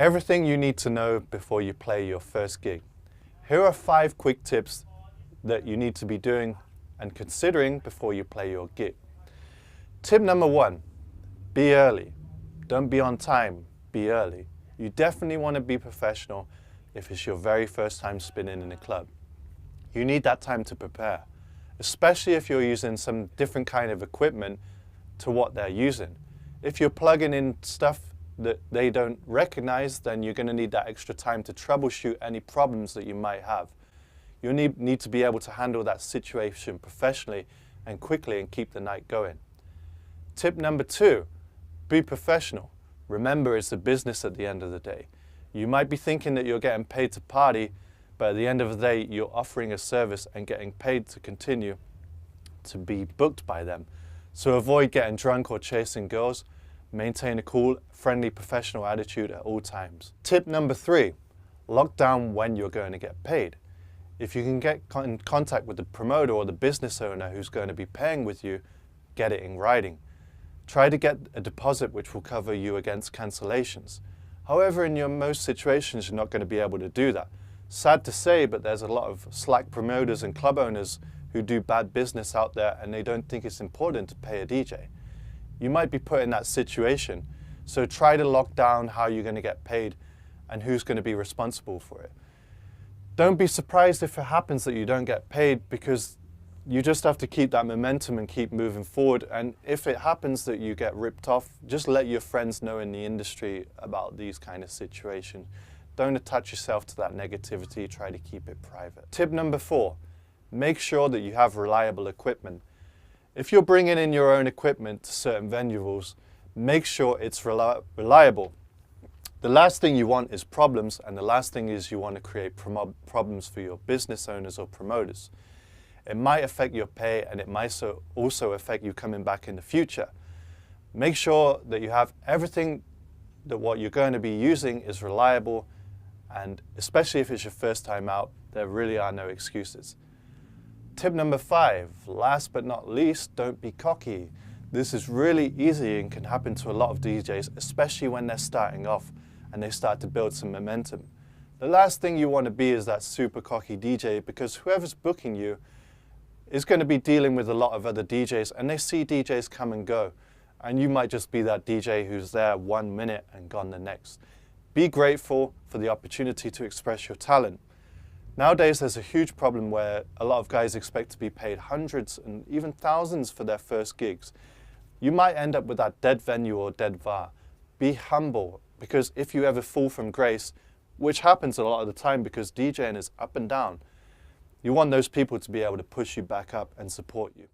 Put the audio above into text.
Everything you need to know before you play your first gig. Here are 5 quick tips that you need to be doing and considering before you play your gig. Tip number 1, be early. Don't be on time, be early. You definitely want to be professional if it's your very first time spinning in a club. You need that time to prepare, especially if you're using some different kind of equipment to what they're using. If you're plugging in stuff that they don't recognize, then you're going to need that extra time to troubleshoot any problems that you might have. You need to be able to handle that situation professionally and quickly and keep the night going. Tip number 2, be professional. Remember, it's a business at the end of the day. You might be thinking that you're getting paid to party, but at the end of the day, you're offering a service and getting paid to continue to be booked by them. So avoid getting drunk or chasing girls. Maintain a cool, friendly, professional attitude at all times. Tip number 3, lock down when you're going to get paid. If you can get in contact with the promoter or the business owner who's going to be paying with you, get it in writing. Try to get a deposit which will cover you against cancellations. However, in most situations, you're not going to be able to do that. Sad to say, but there's a lot of slack promoters and club owners who do bad business out there and they don't think it's important to pay a DJ. You might be put in that situation, so try to lock down how you're going to get paid and who's going to be responsible for it. Don't be surprised if it happens that you don't get paid, because you just have to keep that momentum and keep moving forward. And if it happens that you get ripped off, just let your friends know in the industry about these kind of situations. Don't attach yourself to that negativity, try to keep it private. Tip number 4, make sure that you have reliable equipment. If you're bringing in your own equipment to certain venues, make sure it's reliable. The last thing you want is problems, and the last thing is you want to create problems for your business owners or promoters. It might affect your pay, and it might also affect you coming back in the future. Make sure that you have everything, that what you're going to be using is reliable, and especially if it's your first time out, there really are no excuses. Tip number 5, last but not least, don't be cocky. This is really easy and can happen to a lot of DJs, especially when they're starting off and they start to build some momentum. The last thing you want to be is that super cocky DJ, because whoever's booking you is going to be dealing with a lot of other DJs, and they see DJs come and go, and you might just be that DJ who's there 1 minute and gone the next. Be grateful for the opportunity to express your talent. Nowadays, there's a huge problem where a lot of guys expect to be paid hundreds and even thousands for their first gigs. You might end up with that dead venue or dead bar. Be humble, because if you ever fall from grace, which happens a lot of the time because DJing is up and down, you want those people to be able to push you back up and support you.